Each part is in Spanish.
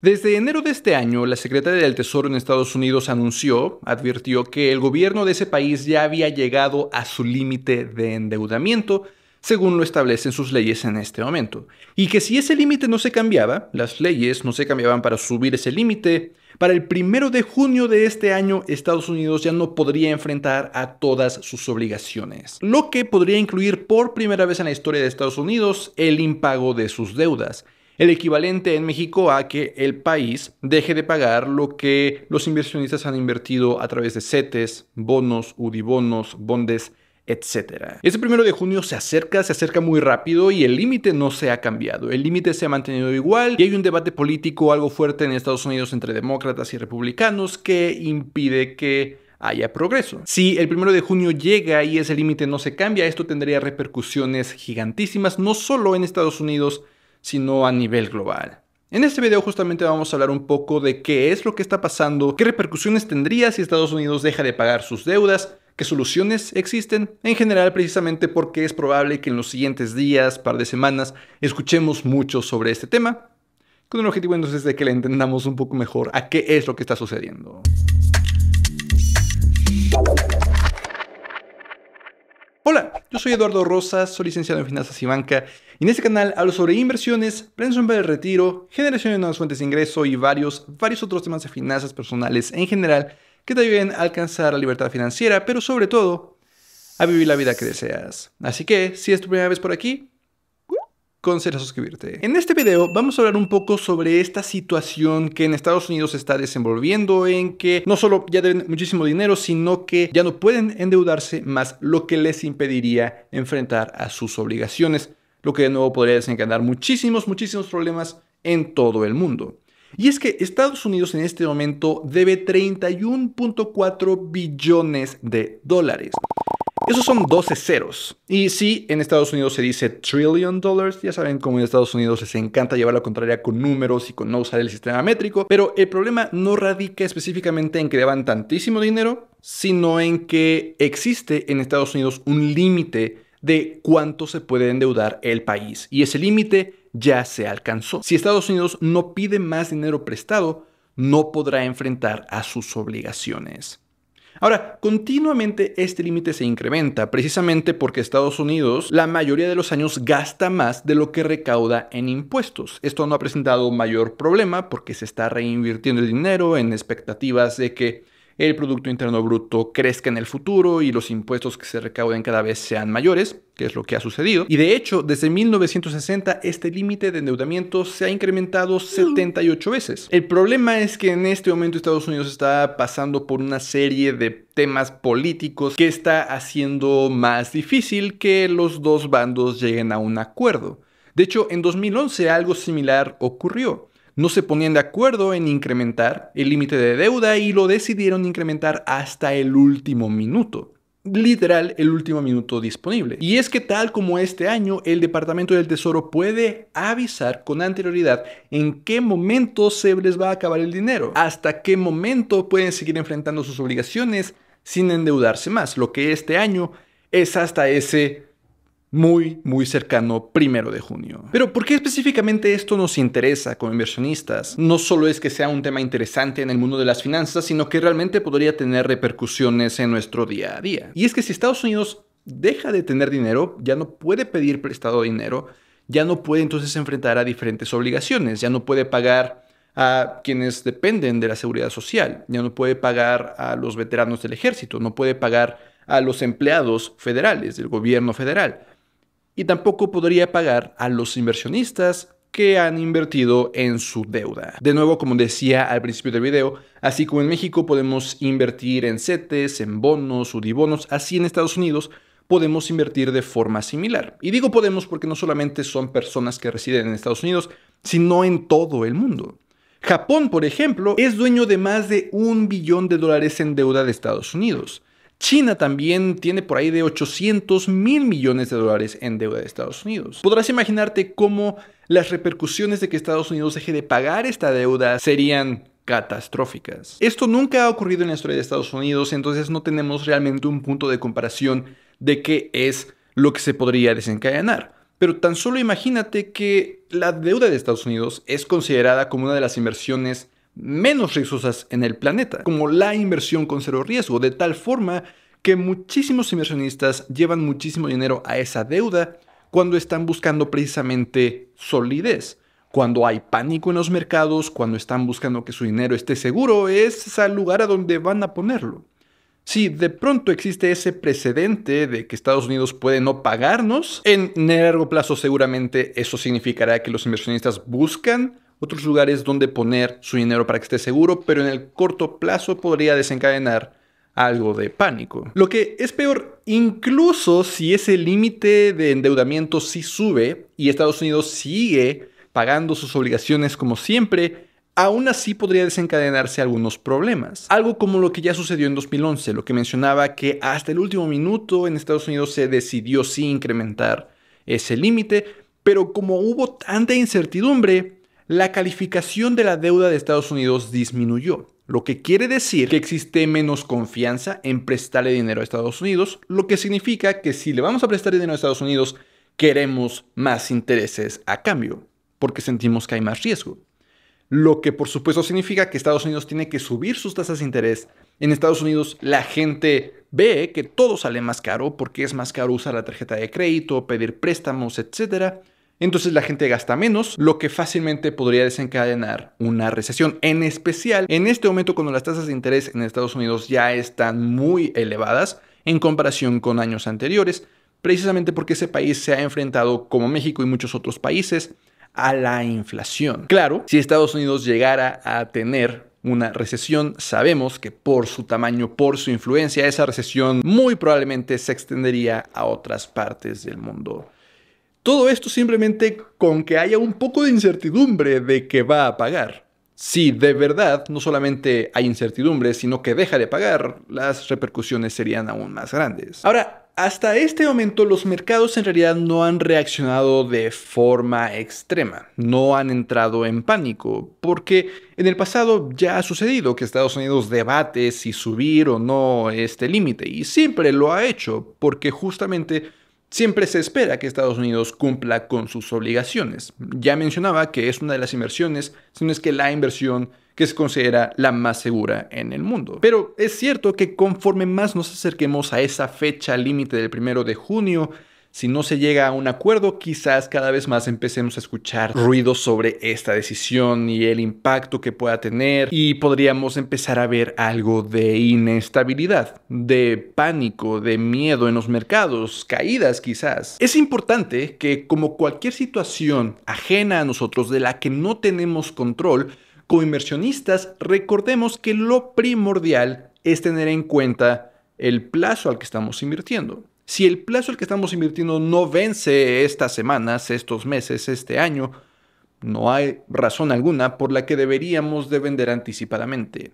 Desde enero de este año, la secretaria del Tesoro en Estados Unidos advirtió que el gobierno de ese país ya había llegado a su límite de endeudamiento, según lo establecen sus leyes en este momento. Y que si ese límite no se cambiaba, las leyes no se cambiaban para subir ese límite, para el 1 de junio de este año, Estados Unidos ya no podría enfrentar a todas sus obligaciones, lo que podría incluir por primera vez en la historia de Estados Unidos el impago de sus deudas. El equivalente en México a que el país deje de pagar lo que los inversionistas han invertido a través de CETES, bonos, UDIbonos, bondes, etc. Ese 1 de junio se acerca muy rápido y el límite no se ha cambiado. El límite se ha mantenido igual y hay un debate político algo fuerte en Estados Unidos entre demócratas y republicanos que impide que haya progreso. Si el 1 de junio llega y ese límite no se cambia, esto tendría repercusiones gigantísimas, no solo en Estados Unidos, sino a nivel global. En este video justamente vamos a hablar un poco de qué es lo que está pasando, qué repercusiones tendría si Estados Unidos deja de pagar sus deudas, qué soluciones existen, en general precisamente porque es probable que en los siguientes días, par de semanas, escuchemos mucho sobre este tema, con el objetivo entonces de que le entendamos un poco mejor a qué es lo que está sucediendo. Hola, yo soy Eduardo Rosas, soy licenciado en Finanzas y Banca, y en este canal hablo sobre inversiones, planes para el retiro, generación de nuevas fuentes de ingreso y varios otros temas de finanzas personales en general que te ayuden a alcanzar la libertad financiera, pero sobre todo, a vivir la vida que deseas. Así que, si es tu primera vez por aquí, considera suscribirte. En este video vamos a hablar un poco sobre esta situación que en Estados Unidos se está desenvolviendo, en que no solo ya deben muchísimo dinero, sino que ya no pueden endeudarse más, lo que les impediría enfrentar a sus obligaciones, lo que de nuevo podría desencadenar muchísimos problemas en todo el mundo. Y es que Estados Unidos en este momento debe 31.4 billones de dólares. Esos son 12 ceros. Y sí, en Estados Unidos se dice trillion dollars. Ya saben cómo en Estados Unidos les encanta llevar la contraria con números y con no usar el sistema métrico. Pero el problema no radica específicamente en que deban tantísimo dinero, sino en que existe en Estados Unidos un límite de cuánto se puede endeudar el país. Y ese límite ya se alcanzó. Si Estados Unidos no pide más dinero prestado, no podrá enfrentar a sus obligaciones. Ahora, continuamente este límite se incrementa, precisamente porque Estados Unidos la mayoría de los años gasta más de lo que recauda en impuestos. Esto no ha presentado mayor problema porque se está reinvirtiendo el dinero en expectativas de que el Producto Interno Bruto crezca en el futuro y los impuestos que se recauden cada vez sean mayores, que es lo que ha sucedido. Y de hecho, desde 1960 este límite de endeudamiento se ha incrementado 78 veces. El problema es que en este momento Estados Unidos está pasando por una serie de temas políticos que está haciendo más difícil que los dos bandos lleguen a un acuerdo. De hecho, en 2011 algo similar ocurrió. No se ponían de acuerdo en incrementar el límite de deuda y lo decidieron incrementar hasta el último minuto. Literal, el último minuto disponible. Y es que tal como este año, el Departamento del Tesoro puede avisar con anterioridad en qué momento se les va a acabar el dinero, hasta qué momento pueden seguir enfrentando sus obligaciones sin endeudarse más, lo que este año es hasta ese muy cercano 1 de junio. Pero ¿por qué específicamente esto nos interesa como inversionistas? No solo es que sea un tema interesante en el mundo de las finanzas, sino que realmente podría tener repercusiones en nuestro día a día. Y es que si Estados Unidos deja de tener dinero, ya no puede pedir prestado dinero, ya no puede entonces enfrentar a diferentes obligaciones, ya no puede pagar a quienes dependen de la seguridad social, ya no puede pagar a los veteranos del ejército, no puede pagar a los empleados federales del gobierno federal. Y tampoco podría pagar a los inversionistas que han invertido en su deuda. De nuevo, como decía al principio del video, así como en México podemos invertir en CETES, en bonos, UDIbonos, así en Estados Unidos podemos invertir de forma similar. Y digo podemos porque no solamente son personas que residen en Estados Unidos, sino en todo el mundo. Japón, por ejemplo, es dueño de más de $1 billón en deuda de Estados Unidos. China también tiene por ahí de 800.000 millones de dólares en deuda de Estados Unidos. Podrás imaginarte cómo las repercusiones de que Estados Unidos deje de pagar esta deuda serían catastróficas. Esto nunca ha ocurrido en la historia de Estados Unidos, entonces no tenemos realmente un punto de comparación de qué es lo que se podría desencadenar. Pero tan solo imagínate que la deuda de Estados Unidos es considerada como una de las inversiones menos riesgosas en el planeta, como la inversión con cero riesgo, de tal forma que muchísimos inversionistas llevan muchísimo dinero a esa deuda cuando están buscando precisamente solidez. Cuando hay pánico en los mercados, cuando están buscando que su dinero esté seguro, es al lugar a donde van a ponerlo. Si de pronto existe ese precedente de que Estados Unidos puede no pagarnos, en el largo plazo seguramente eso significará que los inversionistas buscan otros lugares donde poner su dinero para que esté seguro, pero en el corto plazo podría desencadenar algo de pánico. Lo que es peor, incluso si ese límite de endeudamiento sí sube y Estados Unidos sigue pagando sus obligaciones como siempre, aún así podría desencadenarse algunos problemas. Algo como lo que ya sucedió en 2011, lo que mencionaba que hasta el último minuto en Estados Unidos se decidió sí incrementar ese límite, pero como hubo tanta incertidumbre, la calificación de la deuda de Estados Unidos disminuyó. Lo que quiere decir que existe menos confianza en prestarle dinero a Estados Unidos, lo que significa que si le vamos a prestar dinero a Estados Unidos, queremos más intereses a cambio, porque sentimos que hay más riesgo. Lo que por supuesto significa que Estados Unidos tiene que subir sus tasas de interés. En Estados Unidos la gente ve que todo sale más caro porque es más caro usar la tarjeta de crédito, pedir préstamos, etc. Entonces la gente gasta menos, lo que fácilmente podría desencadenar una recesión. En especial en este momento cuando las tasas de interés en Estados Unidos ya están muy elevadas en comparación con años anteriores, precisamente porque ese país se ha enfrentado, como México y muchos otros países, a la inflación. Claro, si Estados Unidos llegara a tener una recesión, sabemos que por su tamaño, por su influencia, esa recesión muy probablemente se extendería a otras partes del mundo. Todo esto simplemente con que haya un poco de incertidumbre de que va a pagar. Si de verdad no solamente hay incertidumbre, sino que deja de pagar, las repercusiones serían aún más grandes. Ahora, hasta este momento los mercados en realidad no han reaccionado de forma extrema, no han entrado en pánico, porque en el pasado ya ha sucedido que Estados Unidos debate si subir o no este límite, y siempre lo ha hecho, porque justamente siempre se espera que Estados Unidos cumpla con sus obligaciones. Ya mencionaba que es una de las inversiones, si no es que la inversión que se considera la más segura en el mundo. Pero es cierto que conforme más nos acerquemos a esa fecha límite del 1 de junio, si no se llega a un acuerdo, quizás cada vez más empecemos a escuchar ruidos sobre esta decisión y el impacto que pueda tener, y podríamos empezar a ver algo de inestabilidad, de pánico, de miedo en los mercados, caídas quizás. Es importante que, como cualquier situación ajena a nosotros de la que no tenemos control, como inversionistas recordemos que lo primordial es tener en cuenta el plazo al que estamos invirtiendo. Si el plazo al que estamos invirtiendo no vence estas semanas, estos meses, este año, no hay razón alguna por la que deberíamos de vender anticipadamente.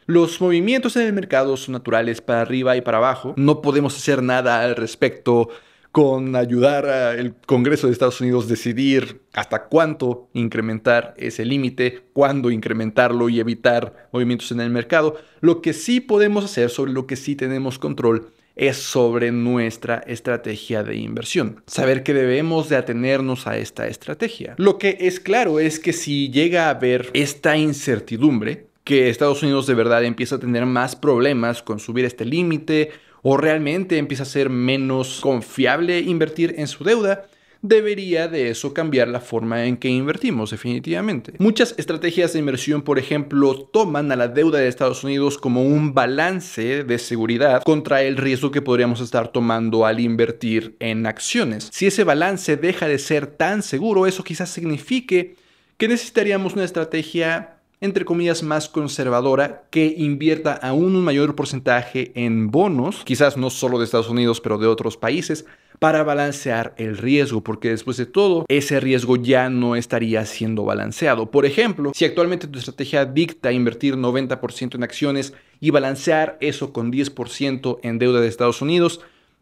Los movimientos en el mercado son naturales para arriba y para abajo. No podemos hacer nada al respecto con ayudar al Congreso de Estados Unidos a decidir hasta cuánto incrementar ese límite, cuándo incrementarlo y evitar movimientos en el mercado. Lo que sí podemos hacer, sobre lo que sí tenemos control, es sobre nuestra estrategia de inversión. Saber que debemos de atenernos a esta estrategia. Lo que es claro es que si llega a haber esta incertidumbre, que Estados Unidos de verdad empieza a tener más problemas con subir este límite, o realmente empieza a ser menos confiable invertir en su deuda, debería de eso cambiar la forma en que invertimos definitivamente. Muchas estrategias de inversión, por ejemplo, toman a la deuda de Estados Unidos como un balance de seguridad contra el riesgo que podríamos estar tomando al invertir en acciones. Si ese balance deja de ser tan seguro, eso quizás signifique que necesitaríamos una estrategia entre comillas más conservadora que invierta aún un mayor porcentaje en bonos, quizás no solo de Estados Unidos pero de otros países, para balancear el riesgo, porque después de todo, ese riesgo ya no estaría siendo balanceado. Por ejemplo, si actualmente tu estrategia dicta invertir 90% en acciones y balancear eso con 10% en deuda de Estados Unidos,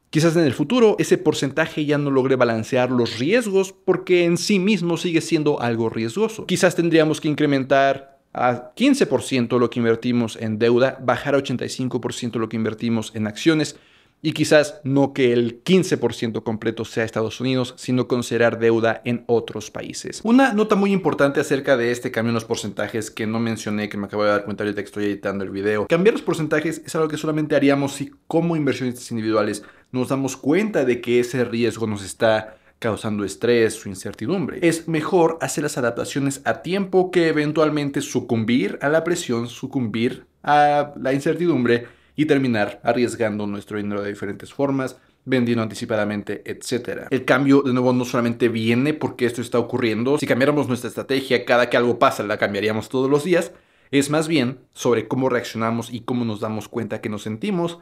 quizás en el futuro ese porcentaje ya no logre balancear los riesgos porque en sí mismo sigue siendo algo riesgoso. Quizás tendríamos que incrementar a 15% lo que invertimos en deuda, bajar a 85% lo que invertimos en acciones, Y quizás no que el 15% completo sea Estados Unidos, sino considerar deuda en otros países. Una nota muy importante acerca de este cambio en los porcentajes que no mencioné, que me acabo de dar cuenta ahorita que estoy editando el video. Cambiar los porcentajes es algo que solamente haríamos si como inversionistas individuales nos damos cuenta de que ese riesgo nos está causando estrés o incertidumbre. Es mejor hacer las adaptaciones a tiempo que eventualmente sucumbir a la presión, sucumbir a la incertidumbre y terminar arriesgando nuestro dinero de diferentes formas, vendiendo anticipadamente, etc. El cambio, de nuevo, no solamente viene porque esto está ocurriendo. Si cambiáramos nuestra estrategia cada que algo pasa, la cambiaríamos todos los días. Es más bien sobre cómo reaccionamos y cómo nos damos cuenta que nos sentimos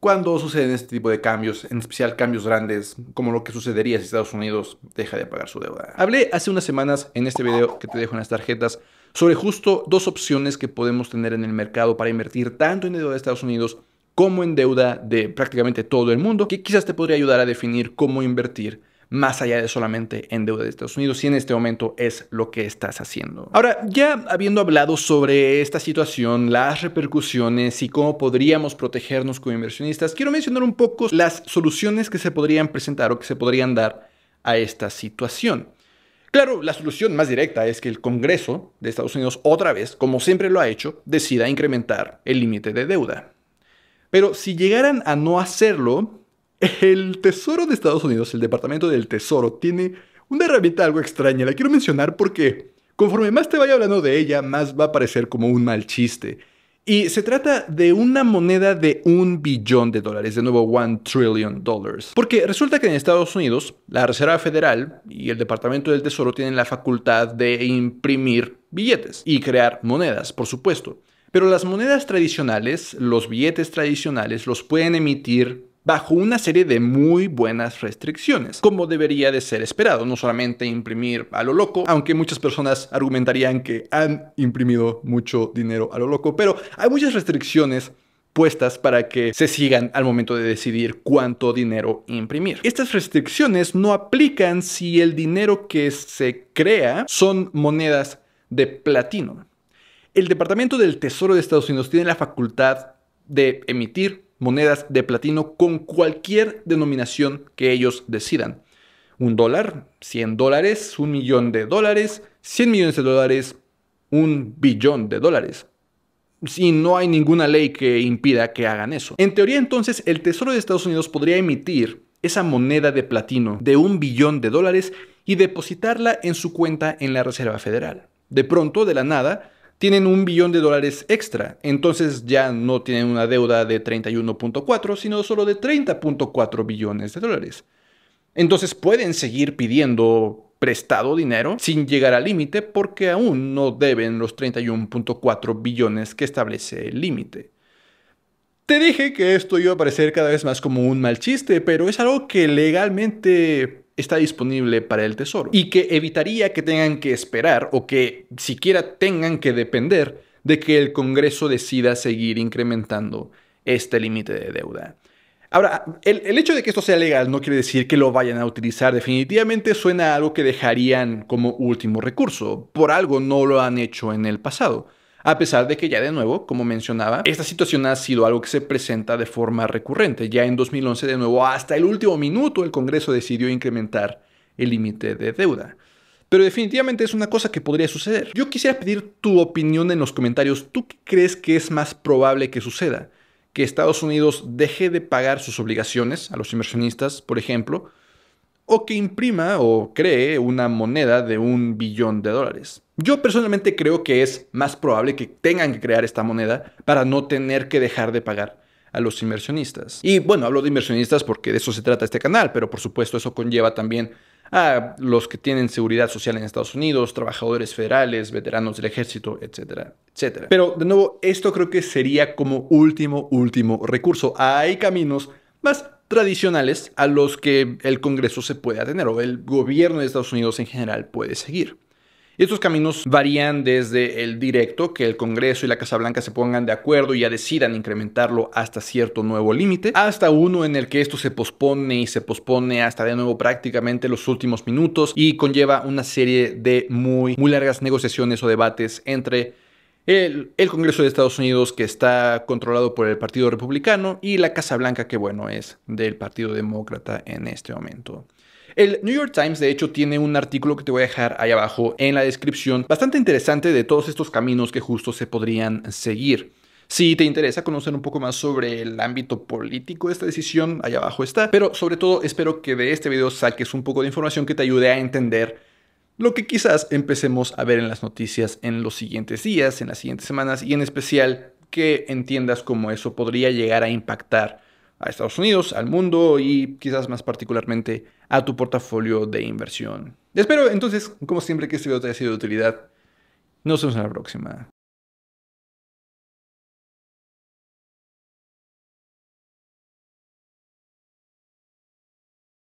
cuando suceden este tipo de cambios, en especial cambios grandes, como lo que sucedería si Estados Unidos deja de pagar su deuda. Hablé hace unas semanas en este video que te dejo en las tarjetas sobre justo dos opciones que podemos tener en el mercado para invertir tanto en deuda de Estados Unidos como en deuda de prácticamente todo el mundo, que quizás te podría ayudar a definir cómo invertir más allá de solamente en deuda de Estados Unidos, si en este momento es lo que estás haciendo. Ahora, ya habiendo hablado sobre esta situación, las repercusiones y cómo podríamos protegernos como inversionistas, quiero mencionar un poco las soluciones que se podrían presentar o que se podrían dar a esta situación. Claro, la solución más directa es que el Congreso de Estados Unidos, otra vez, como siempre lo ha hecho, decida incrementar el límite de deuda. Pero si llegaran a no hacerlo, el Tesoro de Estados Unidos, el Departamento del Tesoro, tiene una herramienta algo extraña. La quiero mencionar porque conforme más te vaya hablando de ella, más va a parecer como un mal chiste. Y se trata de una moneda de $1 billón, de nuevo $1 trillion. Porque resulta que en Estados Unidos, la Reserva Federal y el Departamento del Tesoro tienen la facultad de imprimir billetes y crear monedas, por supuesto. Pero las monedas tradicionales, los billetes tradicionales, los pueden emitir bajo una serie de muy buenas restricciones, como debería de ser esperado, no solamente imprimir a lo loco, aunque muchas personas argumentarían que han imprimido mucho dinero a lo loco, pero hay muchas restricciones puestas para que se sigan al momento de decidir cuánto dinero imprimir. Estas restricciones no aplican si el dinero que se crea son monedas de platino. El Departamento del Tesoro de Estados Unidos tiene la facultad de emitir monedas de platino con cualquier denominación que ellos decidan. $1, $100, $1 millón, $100 millones, $1 billón. Si no hay ninguna ley que impida que hagan eso. En teoría, entonces, el Tesoro de Estados Unidos podría emitir esa moneda de platino de $1 billón y depositarla en su cuenta en la Reserva Federal. De pronto, de la nada, tienen $1 billón extra, entonces ya no tienen una deuda de 31.4, sino solo de 30.4 billones de dólares. Entonces pueden seguir pidiendo prestado dinero sin llegar al límite porque aún no deben los 31.4 billones que establece el límite. Te dije que esto iba a parecer cada vez más como un mal chiste, pero es algo que legalmente está disponible para el Tesoro y que evitaría que tengan que esperar o que siquiera tengan que depender de que el Congreso decida seguir incrementando este límite de deuda. Ahora, el hecho de que esto sea legal no quiere decir que lo vayan a utilizar. Definitivamente suena a algo que dejarían como último recurso. Por algo no lo han hecho en el pasado. A pesar de que ya de nuevo, como mencionaba, esta situación ha sido algo que se presenta de forma recurrente. Ya en 2011 de nuevo, hasta el último minuto, el Congreso decidió incrementar el límite de deuda. Pero definitivamente es una cosa que podría suceder. Yo quisiera pedir tu opinión en los comentarios. ¿Tú qué crees que es más probable que suceda? ¿Que Estados Unidos deje de pagar sus obligaciones a los inversionistas, por ejemplo? ¿O que imprima o cree una moneda de $1 billón? Yo personalmente creo que es más probable que tengan que crear esta moneda para no tener que dejar de pagar a los inversionistas. Y bueno, hablo de inversionistas porque de eso se trata este canal, pero por supuesto eso conlleva también a los que tienen seguridad social en Estados Unidos, trabajadores federales, veteranos del ejército, etcétera, etcétera. Pero de nuevo, esto creo que sería como último recurso. Hay caminos más tradicionales a los que el Congreso se puede atener o el gobierno de Estados Unidos en general puede seguir. Estos caminos varían desde el directo, que el Congreso y la Casa Blanca se pongan de acuerdo y ya decidan incrementarlo hasta cierto nuevo límite, hasta uno en el que esto se pospone y se pospone hasta de nuevo prácticamente los últimos minutos y conlleva una serie de muy largas negociaciones o debates entre el Congreso de Estados Unidos, que está controlado por el Partido Republicano, y la Casa Blanca, que bueno, es del Partido Demócrata en este momento. El New York Times, de hecho, tiene un artículo que te voy a dejar ahí abajo en la descripción, bastante interesante de todos estos caminos que justo se podrían seguir. Si te interesa conocer un poco más sobre el ámbito político de esta decisión, ahí abajo está. Pero sobre todo espero que de este video saques un poco de información que te ayude a entender lo que quizás empecemos a ver en las noticias en los siguientes días, en las siguientes semanas, y en especial que entiendas cómo eso podría llegar a impactar a Estados Unidos, al mundo y quizás más particularmente a tu portafolio de inversión. Espero entonces, como siempre, que este video te haya sido de utilidad. Nos vemos en la próxima.